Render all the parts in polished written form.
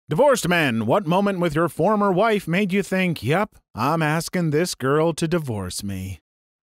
Divorced men, what moment with your former wife made you think, yep, I'm asking this girl to divorce me?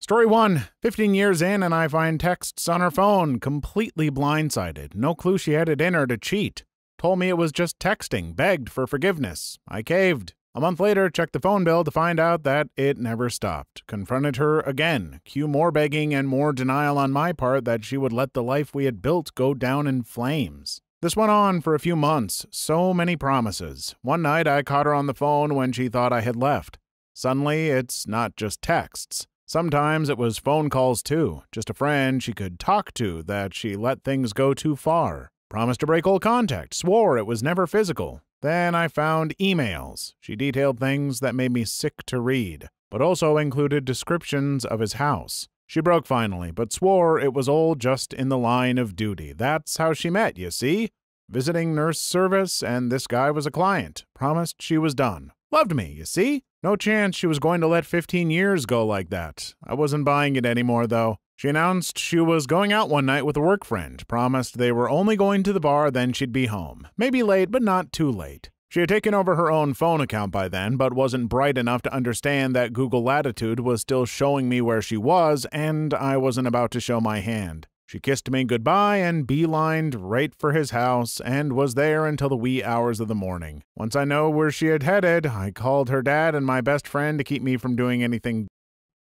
Story 1. 15 years in and I find texts on her phone, completely blindsided. No clue she had it in her to cheat. Told me it was just texting, begged for forgiveness. I caved. A month later, checked the phone bill to find out that it never stopped. Confronted her again. Cue more begging and more denial on my part that she would let the life we had built go down in flames. This went on for a few months. So many promises. One night, I caught her on the phone when she thought I had left. Suddenly, it's not just texts. Sometimes it was phone calls too. Just a friend she could talk to that she let things go too far. Promised to break all contact. Swore it was never physical. Then I found emails. She detailed things that made me sick to read, but also included descriptions of his house. She broke finally, but swore it was all just in the line of duty. That's how she met, you see? Visiting nurse service, and this guy was a client. Promised she was done. Loved me, you see? No chance she was going to let 15 years go like that. I wasn't buying it anymore, though. She announced she was going out one night with a work friend. Promised they were only going to the bar, then she'd be home. Maybe late, but not too late. She had taken over her own phone account by then, but wasn't bright enough to understand that Google Latitude was still showing me where she was, and I wasn't about to show my hand. She kissed me goodbye and beelined right for his house, and was there until the wee hours of the morning. Once I know where she had headed, I called her dad and my best friend to keep me from doing anything.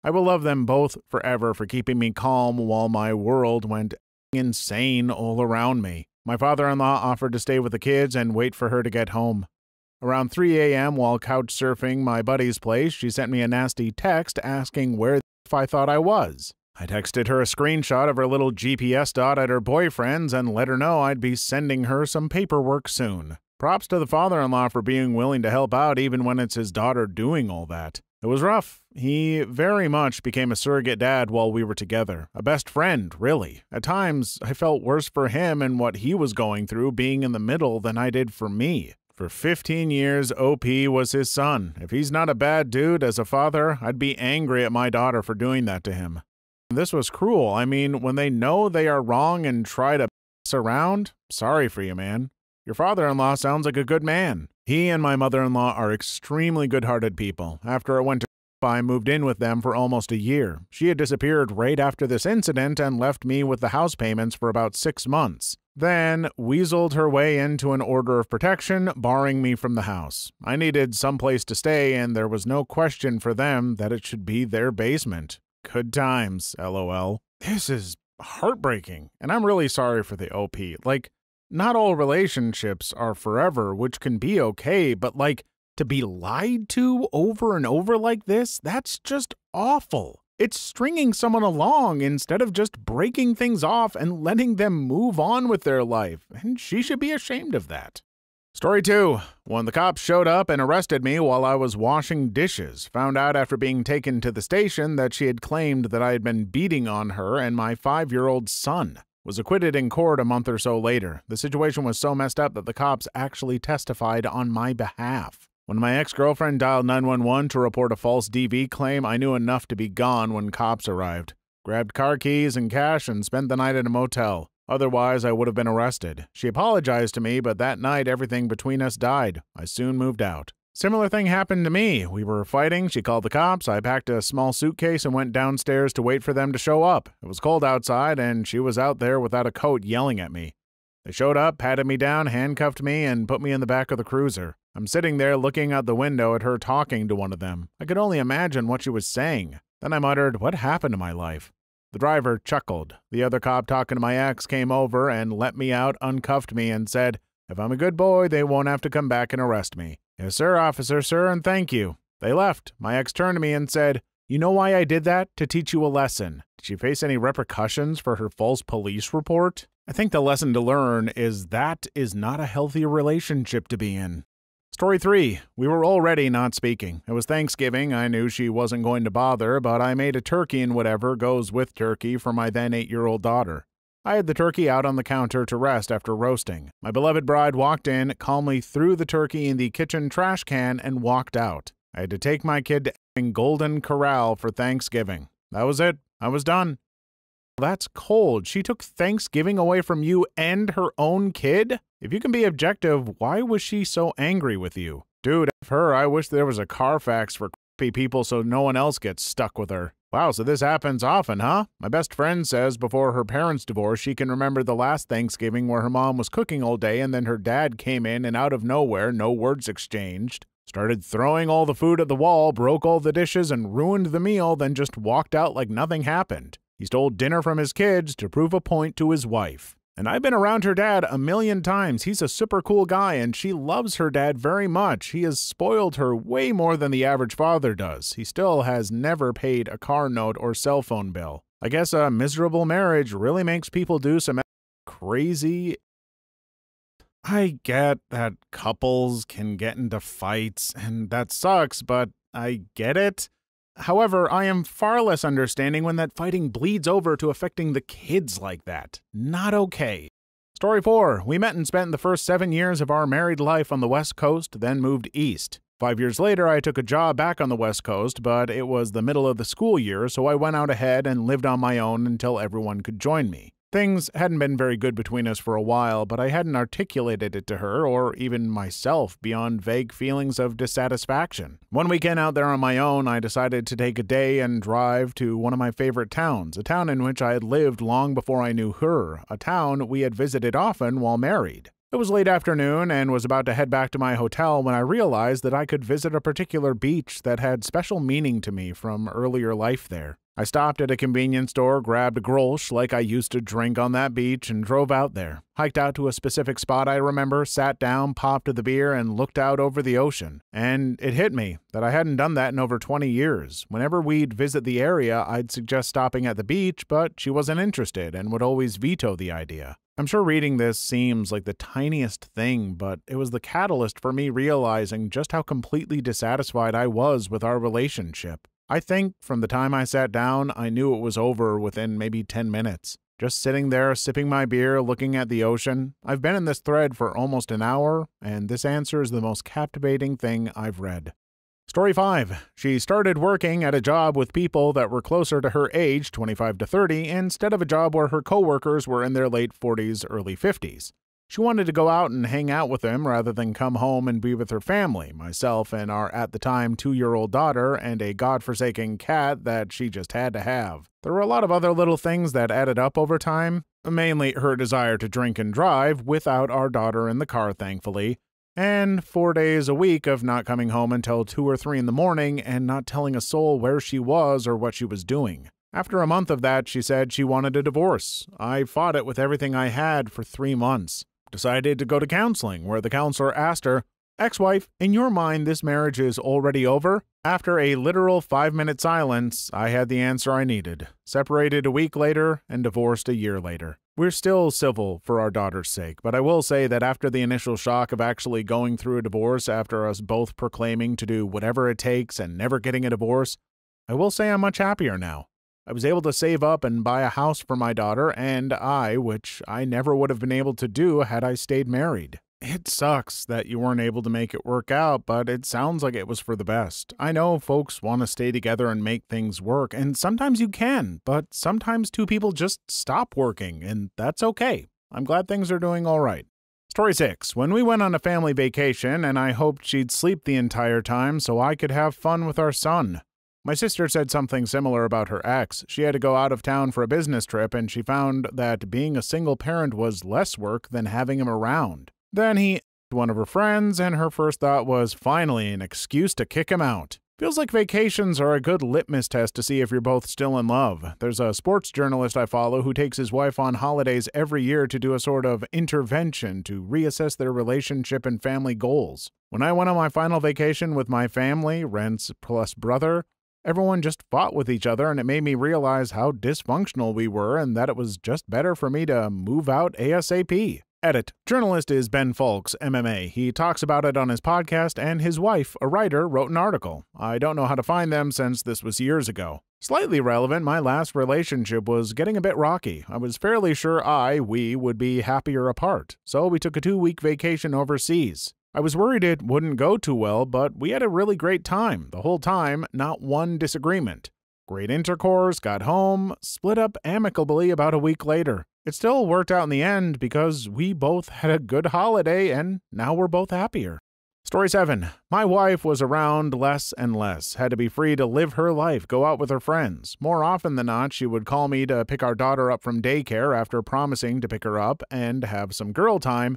I will love them both forever for keeping me calm while my world went insane all around me. My father-in-law offered to stay with the kids and wait for her to get home. Around 3 a.m. while couch surfing my buddy's place, she sent me a nasty text asking where the f I thought I was. I texted her a screenshot of her little GPS dot at her boyfriend's and let her know I'd be sending her some paperwork soon. Props to the father-in-law for being willing to help out even when it's his daughter doing all that. It was rough. He very much became a surrogate dad while we were together. A best friend, really. At times, I felt worse for him and what he was going through being in the middle than I did for me. For 15 years, OP was his son. If he's not a bad dude as a father, I'd be angry at my daughter for doing that to him. This was cruel. I mean, when they know they are wrong and try to mess around, sorry for you, man. Your father-in-law sounds like a good man. He and my mother-in-law are extremely good-hearted people. After I went to I moved in with them for almost a year. She had disappeared right after this incident and left me with the house payments for about 6 months. Then weaseled her way into an order of protection, barring me from the house. I needed someplace to stay, and there was no question for them that it should be their basement. Good times, LOL. This is heartbreaking, and I'm really sorry for the OP. Like, not all relationships are forever, which can be okay, but like, to be lied to over and over like this, that's just awful. It's stringing someone along instead of just breaking things off and letting them move on with their life, and she should be ashamed of that. Story 2. When the cops showed up and arrested me while I was washing dishes, found out after being taken to the station that she had claimed that I had been beating on her and my 5-year-old son. Was acquitted in court a month or so later. The situation was so messed up that the cops actually testified on my behalf. When my ex-girlfriend dialed 911 to report a false DV claim, I knew enough to be gone when cops arrived. Grabbed car keys and cash and spent the night at a motel. Otherwise, I would have been arrested. She apologized to me, but that night everything between us died. I soon moved out. Similar thing happened to me. We were fighting, she called the cops, I packed a small suitcase and went downstairs to wait for them to show up. It was cold outside, and she was out there without a coat yelling at me. They showed up, patted me down, handcuffed me, and put me in the back of the cruiser. I'm sitting there looking out the window at her talking to one of them. I could only imagine what she was saying. Then I muttered, "What happened to my life?" The driver chuckled. The other cop talking to my ex came over and let me out, uncuffed me, and said, "If I'm a good boy, they won't have to come back and arrest me." "Yes, sir, officer, sir, and thank you." They left. My ex turned to me and said, "You know why I did that? To teach you a lesson." Did she face any repercussions for her false police report? I think the lesson to learn is that is not a healthy relationship to be in. Story 3. We were already not speaking. It was Thanksgiving. I knew she wasn't going to bother, but I made a turkey and whatever goes with turkey for my then 8-year-old daughter. I had the turkey out on the counter to rest after roasting. My beloved bride walked in, calmly threw the turkey in the kitchen trash can, and walked out. I had to take my kid to Golden Corral for Thanksgiving. That was it. I was done. That's cold. She took Thanksgiving away from you and her own kid? If you can be objective, why was she so angry with you? Dude, F her, I wish there was a Carfax for crappy people so no one else gets stuck with her. Wow, so this happens often, huh? My best friend says before her parents' divorce, she can remember the last Thanksgiving where her mom was cooking all day and then her dad came in and out of nowhere, no words exchanged, started throwing all the food at the wall, broke all the dishes, and ruined the meal, then just walked out like nothing happened. He stole dinner from his kids to prove a point to his wife. And I've been around her dad a million times. He's a super cool guy, and she loves her dad very much. He has spoiled her way more than the average father does. He still has never paid a car note or cell phone bill. I guess a miserable marriage really makes people do some crazy. I get that couples can get into fights, and that sucks, but I get it. However, I am far less understanding when that fighting bleeds over to affecting the kids like that. Not okay. Story 4. We met and spent the first 7 years of our married life on the West Coast, then moved east. 5 years later, I took a job back on the West Coast, but it was the middle of the school year, so I went out ahead and lived on my own until everyone could join me. Things hadn't been very good between us for a while, but I hadn't articulated it to her, or even myself, beyond vague feelings of dissatisfaction. One weekend out there on my own, I decided to take a day and drive to one of my favorite towns, a town in which I had lived long before I knew her, a town we had visited often while married. It was late afternoon and was about to head back to my hotel when I realized that I could visit a particular beach that had special meaning to me from earlier life there. I stopped at a convenience store, grabbed a Grolsch like I used to drink on that beach, and drove out there. Hiked out to a specific spot I remember, sat down, popped the beer, and looked out over the ocean. And it hit me that I hadn't done that in over 20 years. Whenever we'd visit the area, I'd suggest stopping at the beach, but she wasn't interested and would always veto the idea. I'm sure reading this seems like the tiniest thing, but it was the catalyst for me realizing just how completely dissatisfied I was with our relationship. I think from the time I sat down, I knew it was over within maybe 10 minutes. Just sitting there, sipping my beer, looking at the ocean. I've been in this thread for almost an hour, and this answer is the most captivating thing I've read. Story 5. She started working at a job with people that were closer to her age, 25 to 30, instead of a job where her coworkers were in their late 40s, early 50s. She wanted to go out and hang out with them rather than come home and be with her family, myself and our at the time 2-year-old daughter and a godforsaken cat that she just had to have. There were a lot of other little things that added up over time, mainly her desire to drink and drive without our daughter in the car, thankfully, and 4 days a week of not coming home until 2 or 3 in the morning and not telling a soul where she was or what she was doing. After a month of that, she said she wanted a divorce. I fought it with everything I had for 3 months. Decided to go to counseling, where the counselor asked her, "Ex-wife, in your mind this marriage is already over?" After a literal 5-minute silence, I had the answer I needed. Separated a week later and divorced a year later. We're still civil for our daughter's sake, but I will say that after the initial shock of actually going through a divorce after us both proclaiming to do whatever it takes and never getting a divorce, I will say I'm much happier now. I was able to save up and buy a house for my daughter and which I never would have been able to do had I stayed married. It sucks that you weren't able to make it work out, but it sounds like it was for the best. I know folks want to stay together and make things work, and sometimes you can, but sometimes two people just stop working, and that's okay. I'm glad things are doing all right. Story 6. When we went on a family vacation, and I hoped she'd sleep the entire time so I could have fun with our son. My sister said something similar about her ex. She had to go out of town for a business trip, and she found that being a single parent was less work than having him around. Then he one of her friends, and her first thought was, finally, an excuse to kick him out. Feels like vacations are a good litmus test to see if you're both still in love. There's a sports journalist I follow who takes his wife on holidays every year to do a sort of intervention to reassess their relationship and family goals. When I went on my final vacation with my family, Rent's plus brother, everyone just fought with each other, and it made me realize how dysfunctional we were and that it was just better for me to move out ASAP. Edit. Journalist is Ben Folks, MMA. He talks about it on his podcast, and his wife, a writer, wrote an article. I don't know how to find them since this was years ago. Slightly relevant, my last relationship was getting a bit rocky. I was fairly sure we would be happier apart, so we took a 2-week vacation overseas. I was worried it wouldn't go too well, but we had a really great time. The whole time, not one disagreement. Great intercourse, got home, split up amicably about a week later. It still worked out in the end because we both had a good holiday and now we're both happier. Story 7. My wife was around less and less, had to be free to live her life, go out with her friends. More often than not, she would call me to pick our daughter up from daycare after promising to pick her up and have some girl time.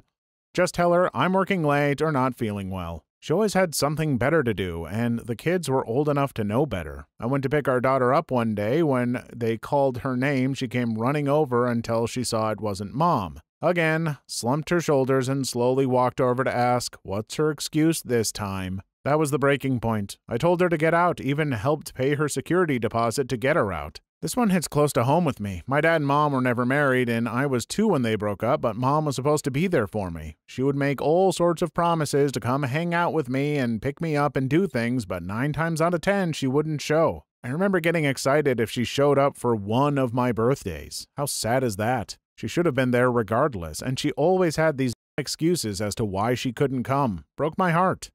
Just tell her I'm working late or not feeling well. She always had something better to do, and the kids were old enough to know better. I went to pick our daughter up one day. When they called her name, she came running over until she saw it wasn't Mom. Again, slumped her shoulders and slowly walked over to ask, what's her excuse this time? That was the breaking point. I told her to get out, even helped pay her security deposit to get her out. This one hits close to home with me. My dad and Mom were never married, and I was 2 when they broke up, but Mom was supposed to be there for me. She would make all sorts of promises to come hang out with me and pick me up and do things, but 9 times out of 10, she wouldn't show. I remember getting excited if she showed up for one of my birthdays. How sad is that? She should have been there regardless, and she always had these excuses as to why she couldn't come. Broke my heart.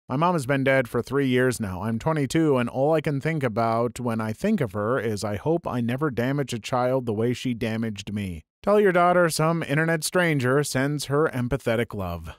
My mom has been dead for 3 years now. I'm 22, and all I can think about when I think of her is I hope I never damage a child the way she damaged me. Tell your daughter some internet stranger sends her empathetic love.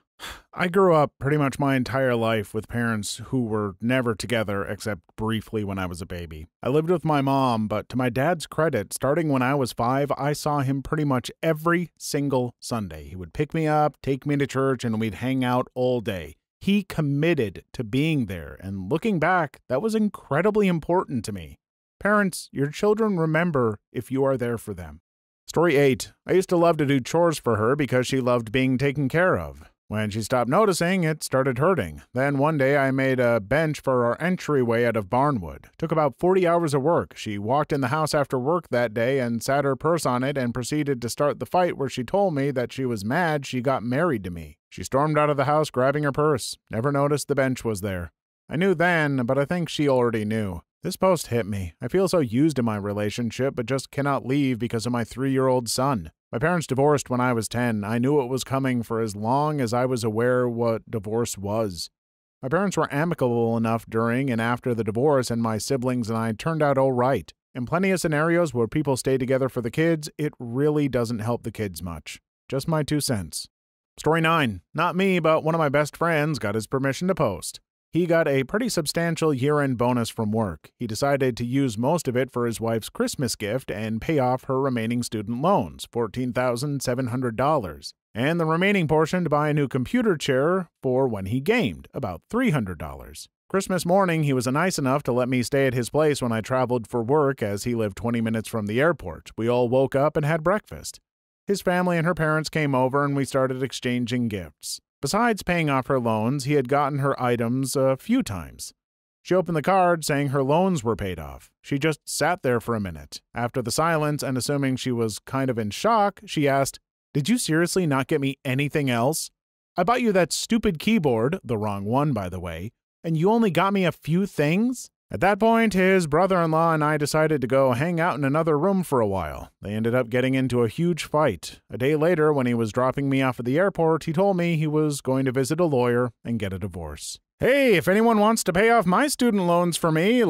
I grew up pretty much my entire life with parents who were never together except briefly when I was a baby. I lived with my mom, but to my dad's credit, starting when I was 5, I saw him pretty much every single Sunday. He would pick me up, take me to church, and we'd hang out all day. He committed to being there, and looking back, that was incredibly important to me. Parents, your children remember if you are there for them. Story 8. I used to love to do chores for her because she loved being taken care of. When she stopped noticing, it started hurting. Then one day I made a bench for our entryway out of barnwood. Took about 40 hours of work. She walked in the house after work that day and sat her purse on it and proceeded to start the fight where she told me that she was mad she got married to me. She stormed out of the house grabbing her purse. Never noticed the bench was there. I knew then, but I think she already knew. This post hit me. I feel so used in my relationship, but just cannot leave because of my 3-year-old son. My parents divorced when I was 10. I knew it was coming for as long as I was aware what divorce was. My parents were amicable enough during and after the divorce, and my siblings and I turned out all right. In plenty of scenarios where people stay together for the kids, it really doesn't help the kids much. Just my 2 cents. Story 9. Not me, but one of my best friends got his permission to post. He got a pretty substantial year-end bonus from work. He decided to use most of it for his wife's Christmas gift and pay off her remaining student loans, $14,700, and the remaining portion to buy a new computer chair for when he gamed, about $300. Christmas morning, he was nice enough to let me stay at his place when I traveled for work as he lived 20 minutes from the airport. We all woke up and had breakfast. His family and her parents came over and we started exchanging gifts. Besides paying off her loans, he had gotten her items a few times. She opened the card saying her loans were paid off. She just sat there for a minute. After the silence and assuming she was kind of in shock, she asked, "Did you seriously not get me anything else? I bought you that stupid keyboard," the wrong one by the way, "and you only got me a few things?" At that point, his brother-in-law and I decided to go hang out in another room for a while. They ended up getting into a huge fight. A day later, when he was dropping me off at the airport, he told me he was going to visit a lawyer and get a divorce. Hey, if anyone wants to pay off my student loans for me,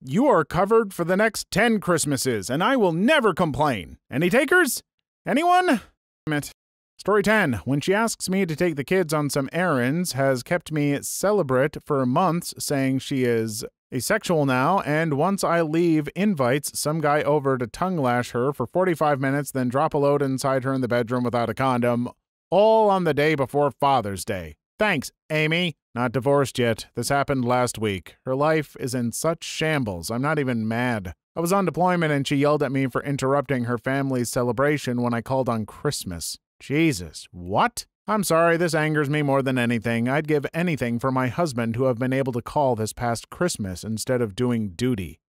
you are covered for the next 10 Christmases, and I will never complain. Any takers? Anyone? Damn it. Story 10. When she asks me to take the kids on some errands, has kept me celibate for months, saying she is asexual now, and once I leave, invites some guy over to tongue lash her for 45 minutes, then drop a load inside her in the bedroom without a condom, all on the day before Father's Day. Thanks, Amy. Not divorced yet. This happened last week. Her life is in such shambles, I'm not even mad. I was on deployment and she yelled at me for interrupting her family's celebration when I called on Christmas. Jesus, what? I'm sorry, this angers me more than anything. I'd give anything for my husband to have been able to call this past Christmas instead of doing duty.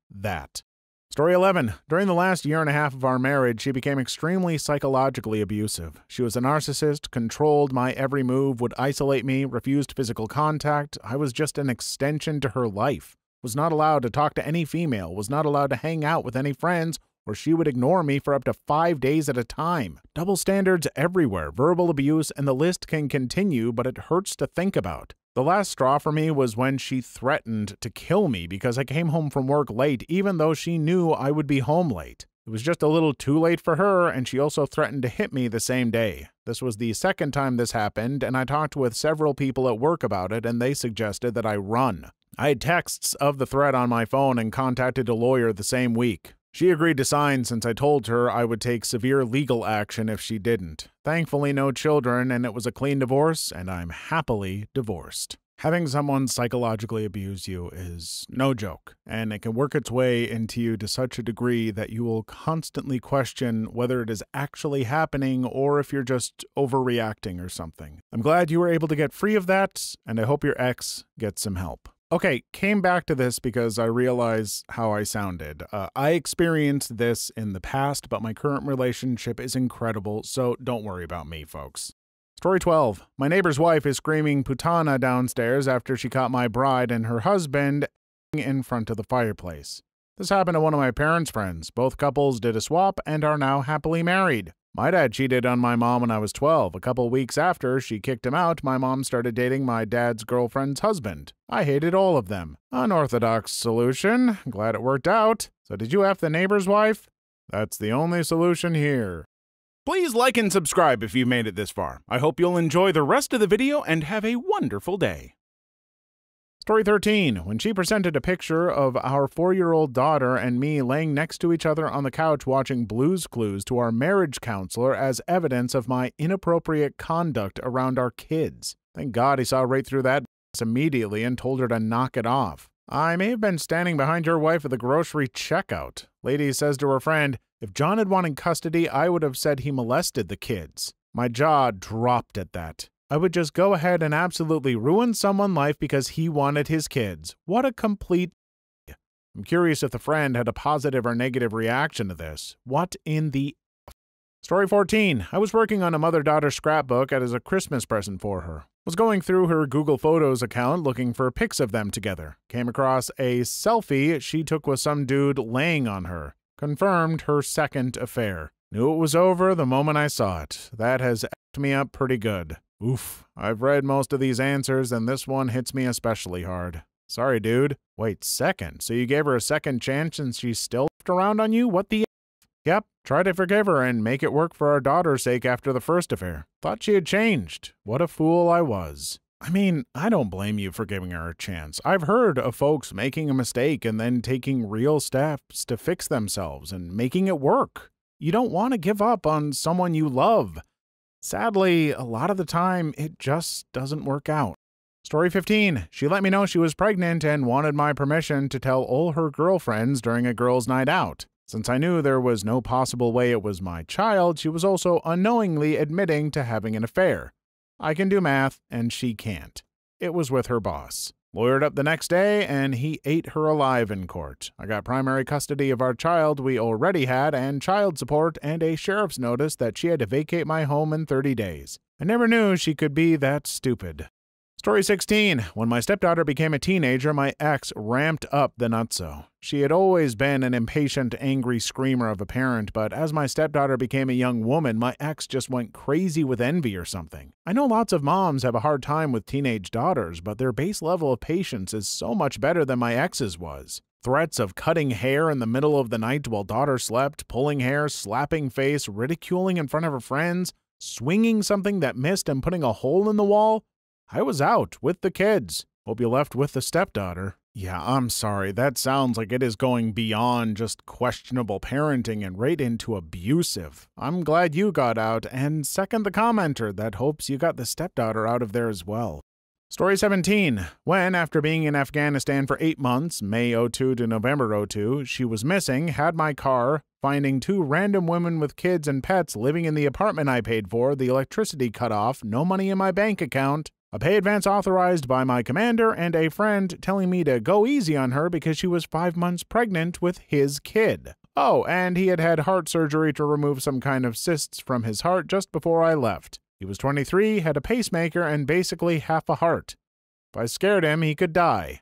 That. Story 11. During the last year and a half of our marriage, she became extremely psychologically abusive. She was a narcissist, controlled my every move, would isolate me, refused physical contact. I was just an extension to her life. Was not allowed to talk to any female, was not allowed to hang out with any friends, or she would ignore me for up to 5 days at a time. Double standards everywhere, verbal abuse, and the list can continue, but it hurts to think about. The last straw for me was when she threatened to kill me because I came home from work late, even though she knew I would be home late. It was just a little too late for her, and she also threatened to hit me the same day. This was the second time this happened, and I talked with several people at work about it, and they suggested that I run. I had texts of the threat on my phone and contacted a lawyer the same week. She agreed to sign since I told her I would take severe legal action if she didn't. Thankfully, no children, and it was a clean divorce, and I'm happily divorced. Having someone psychologically abuse you is no joke, and it can work its way into you to such a degree that you will constantly question whether it is actually happening or if you're just overreacting or something. I'm glad you were able to get free of that, and I hope your ex gets some help. Okay, came back to this because I realize how I sounded. I experienced this in the past, but my current relationship is incredible, so don't worry about me, folks. Story 12. My neighbor's wife is screaming putana downstairs after she caught my bride and her husband in front of the fireplace. This happened to one of my parents' friends. Both couples did a swap and are now happily married. My dad cheated on my mom when I was 12. A couple weeks after she kicked him out, my mom started dating my dad's girlfriend's husband. I hated all of them. Unorthodox solution. Glad it worked out. So did you F the neighbor's wife? That's the only solution here. Please like and subscribe if you've made it this far. I hope you'll enjoy the rest of the video and have a wonderful day. Story 13. When she presented a picture of our 4-year-old daughter and me laying next to each other on the couch watching Blue's Clues to our marriage counselor as evidence of my inappropriate conduct around our kids. Thank God he saw right through that immediately and told her to knock it off. I may have been standing behind your wife at the grocery checkout. Lady says to her friend, if John had wanted custody, I would have said he molested the kids. My jaw dropped at that. I would just go ahead and absolutely ruin someone's life because he wanted his kids. What a complete... I'm curious if the friend had a positive or negative reaction to this. What in the... Story 14. I was working on a mother-daughter scrapbook as a Christmas present for her. Was going through her Google Photos account looking for pics of them together. Came across a selfie she took with some dude laying on her. Confirmed her second affair. Knew it was over the moment I saw it. That has effed me up pretty good. Oof. I've read most of these answers and this one hits me especially hard. Sorry, dude. Wait, second? So you gave her a second chance and she's still around on you? What the F? Yep. Try to forgive her and make it work for our daughter's sake after the first affair. Thought she had changed. What a fool I was. I mean, I don't blame you for giving her a chance. I've heard of folks making a mistake and then taking real steps to fix themselves and making it work. You don't want to give up on someone you love. Sadly, a lot of the time, it just doesn't work out. Story 15. She let me know she was pregnant and wanted my permission to tell all her girlfriends during a girls' night out. Since I knew there was no possible way it was my child, she was also unknowingly admitting to having an affair. I can do math, and she can't. It was with her boss. Lawyered up the next day, and he ate her alive in court. I got primary custody of our child we already had, and child support, and a sheriff's notice that she had to vacate my home in 30 days. I never knew she could be that stupid. Story 16. When my stepdaughter became a teenager, my ex ramped up the nutso. She had always been an impatient, angry screamer of a parent, but as my stepdaughter became a young woman, my ex just went crazy with envy or something. I know lots of moms have a hard time with teenage daughters, but their base level of patience is so much better than my ex's was. Threats of cutting hair in the middle of the night while daughter slept, pulling hair, slapping face, ridiculing in front of her friends, swinging something that missed and putting a hole in the wall. I was out with the kids. Hope you left with the stepdaughter. Yeah, I'm sorry. That sounds like it is going beyond just questionable parenting and right into abusive. I'm glad you got out, and second the commenter that hopes you got the stepdaughter out of there as well. Story 17. When, after being in Afghanistan for 8 months, May 02 to November 02, she was missing, had my car, finding 2 random women with kids and pets living in the apartment I paid for, the electricity cut off, no money in my bank account, a pay advance authorized by my commander, and a friend telling me to go easy on her because she was 5 months pregnant with his kid. Oh, and he had had heart surgery to remove some kind of cysts from his heart just before I left. He was 23, had a pacemaker, and basically half a heart. If I scared him, he could die.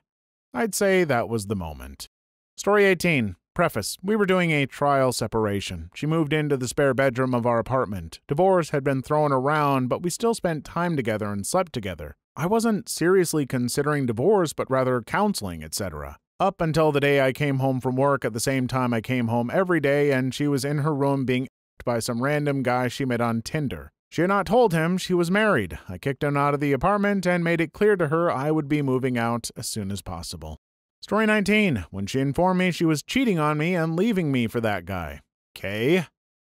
I'd say that was the moment. Story 18. Preface. We were doing a trial separation. She moved into the spare bedroom of our apartment. Divorce had been thrown around, but we still spent time together and slept together. I wasn't seriously considering divorce, but rather counseling, etc. Up until the day I came home from work at the same time I came home every day, and she was in her room being by some random guy she met on Tinder. She had not told him she was married. I kicked him out of the apartment and made it clear to her I would be moving out as soon as possible. Story 19. When she informed me she was cheating on me and leaving me for that guy. Okay.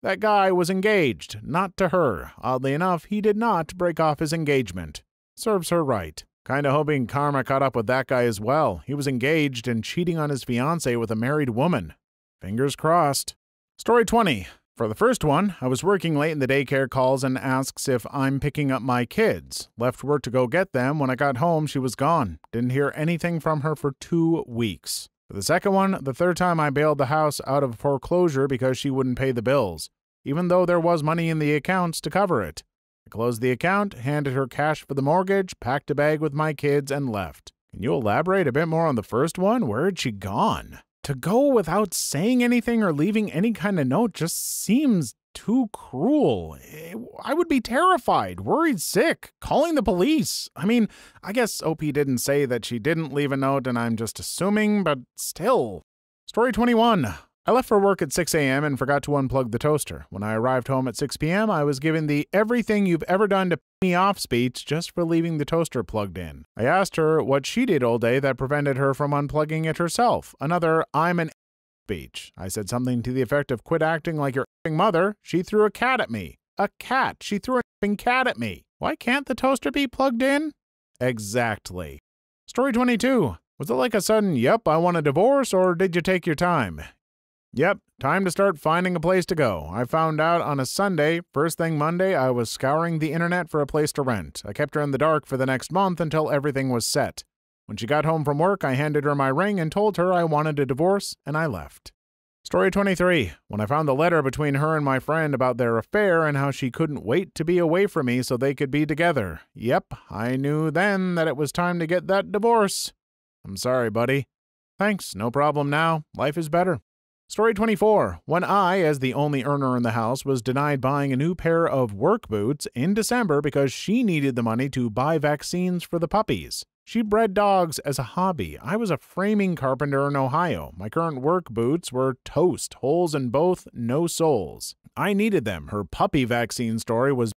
That guy was engaged, not to her. Oddly enough, he did not break off his engagement. Serves her right. Kinda hoping karma caught up with that guy as well. He was engaged and cheating on his fiancée with a married woman. Fingers crossed. Story 20. For the first one, I was working late and the daycare calls and asks if I'm picking up my kids. Left work to go get them. When I got home, she was gone. Didn't hear anything from her for 2 weeks. For the second one, the third time I bailed the house out of foreclosure because she wouldn't pay the bills, even though there was money in the accounts to cover it. I closed the account, handed her cash for the mortgage, packed a bag with my kids, and left. Can you elaborate a bit more on the first one? Where had she gone? To go without saying anything or leaving any kind of note just seems too cruel. I would be terrified, worried sick, calling the police. I mean, I guess OP didn't say that she didn't leave a note and I'm just assuming, but still. Story 21. I left for work at 6 a.m. and forgot to unplug the toaster. When I arrived home at 6 p.m., I was given the everything you've ever done to piss me off speech just for leaving the toaster plugged in. I asked her what she did all day that prevented her from unplugging it herself. Another I'm an speech. I said something to the effect of quit acting like your mother. She threw a cat at me. A cat. She threw a cat at me. Why can't the toaster be plugged in? Exactly. Story 22. Was it like a sudden, yep, I want a divorce, or did you take your time? Yep, time to start finding a place to go. I found out on a Sunday. First thing Monday, I was scouring the internet for a place to rent. I kept her in the dark for the next month until everything was set. When she got home from work, I handed her my ring and told her I wanted a divorce, and I left. Story 23. When I found the letter between her and my friend about their affair and how she couldn't wait to be away from me so they could be together. Yep, I knew then that it was time to get that divorce. I'm sorry, buddy. Thanks, no problem now. Life is better. Story 24. When I, as the only earner in the house, was denied buying a new pair of work boots in December because she needed the money to buy vaccines for the puppies. She bred dogs as a hobby. I was a framing carpenter in Ohio. My current work boots were toast, holes in both, no soles. I needed them. Her puppy vaccine story was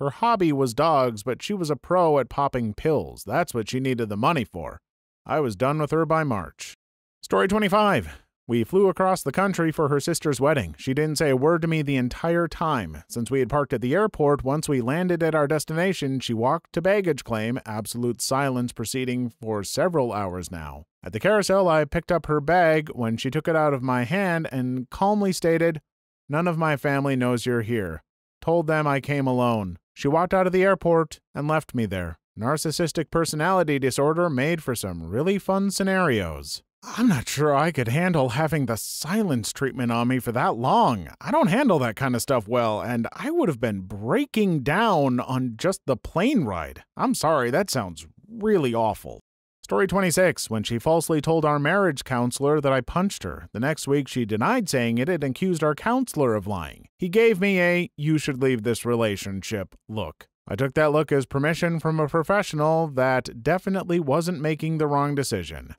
her hobby was dogs, but she was a pro at popping pills. That's what she needed the money for. I was done with her by March. Story 25. We flew across the country for her sister's wedding. She didn't say a word to me the entire time. Since we had parked at the airport, once we landed at our destination, she walked to baggage claim, absolute silence proceeding for several hours now. At the carousel, I picked up her bag when she took it out of my hand and calmly stated, "None of my family knows you're here. Told them I came alone." She walked out of the airport and left me there. Narcissistic personality disorder made for some really fun scenarios. I'm not sure I could handle having the silence treatment on me for that long. I don't handle that kind of stuff well, and I would have been breaking down on just the plane ride. I'm sorry, that sounds really awful. Story 26. When she falsely told our marriage counselor that I punched her. The next week she denied saying it and accused our counselor of lying. He gave me a, "you should leave this relationship" look. I took that look as permission from a professional that definitely wasn't making the wrong decision.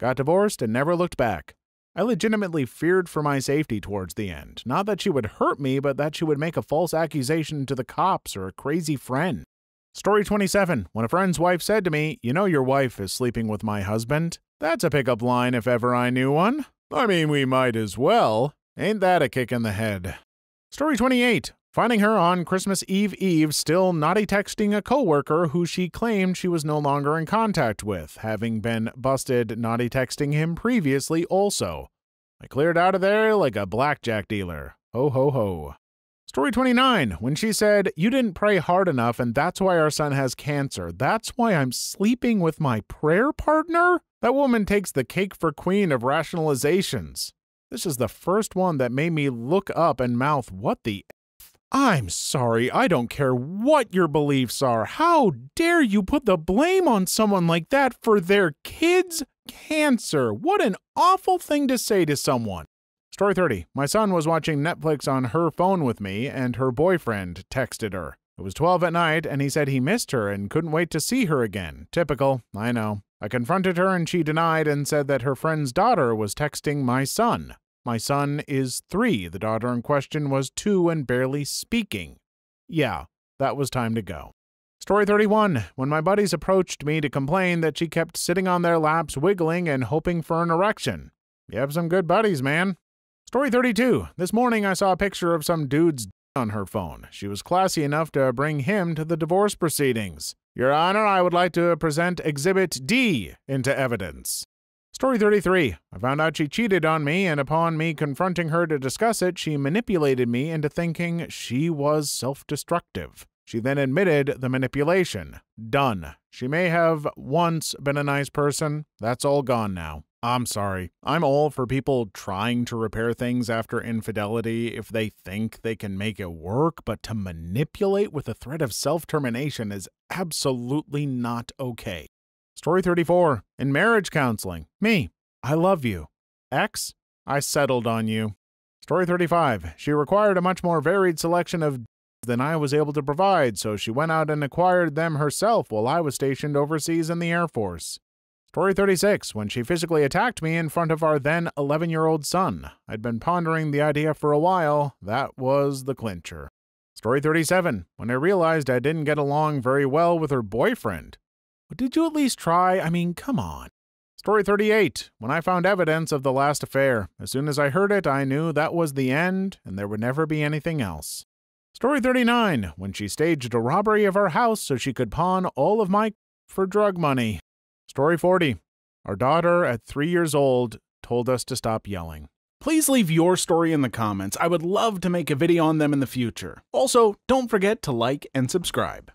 Got divorced and never looked back. I legitimately feared for my safety towards the end. Not that she would hurt me, but that she would make a false accusation to the cops or a crazy friend. Story 27. When a friend's wife said to me, "You know your wife is sleeping with my husband." That's a pickup line if ever I knew one. I mean, we might as well. Ain't that a kick in the head? Story 28. Finding her on Christmas Eve still naughty texting a coworker who she claimed she was no longer in contact with, having been busted naughty texting him previously also. I cleared out of there like a blackjack dealer. Ho ho ho. Story 29. When she said, "You didn't pray hard enough and that's why our son has cancer. That's why I'm sleeping with my prayer partner?" That woman takes the cake for queen of rationalizations. This is the first one that made me look up and mouth, "What the F?" I'm sorry, I don't care what your beliefs are. How dare you put the blame on someone like that for their kid's cancer? What an awful thing to say to someone. Story 30. My son was watching Netflix on her phone with me, and her boyfriend texted her. It was 12 at night, and he said he missed her and couldn't wait to see her again. Typical, I know. I confronted her and she denied and said that her friend's daughter was texting my son. My son is 3. The daughter in question was 2 and barely speaking. Yeah, that was time to go. Story 31. When my buddies approached me to complain that she kept sitting on their laps wiggling and hoping for an erection. You have some good buddies, man. Story 32. This morning I saw a picture of some dude's on her phone. She was classy enough to bring him to the divorce proceedings. Your Honor, I would like to present Exhibit D into evidence. Story 33. I found out she cheated on me, and upon me confronting her to discuss it, she manipulated me into thinking she was self-destructive. She then admitted the manipulation. Done. She may have once been a nice person. That's all gone now. I'm sorry. I'm all for people trying to repair things after infidelity if they think they can make it work, but to manipulate with a threat of self-termination is absolutely not okay. Story 34. In marriage counseling. Me. I love you. X. I settled on you. Story 35. She required a much more varied selection of than I was able to provide, so she went out and acquired them herself while I was stationed overseas in the Air Force. Story 36. When she physically attacked me in front of our then 11-year-old son. I'd been pondering the idea for a while. That was the clincher. Story 37. When I realized I didn't get along very well with her boyfriend. But did you at least try? I mean, come on. Story 38. When I found evidence of the last affair. As soon as I heard it, I knew that was the end, and there would never be anything else. Story 39. When she staged a robbery of our house so she could pawn all of my for drug money. Story 40. Our daughter at 3 years old told us to stop yelling. Please leave your story in the comments. I would love to make a video on them in the future. Also, don't forget to like and subscribe.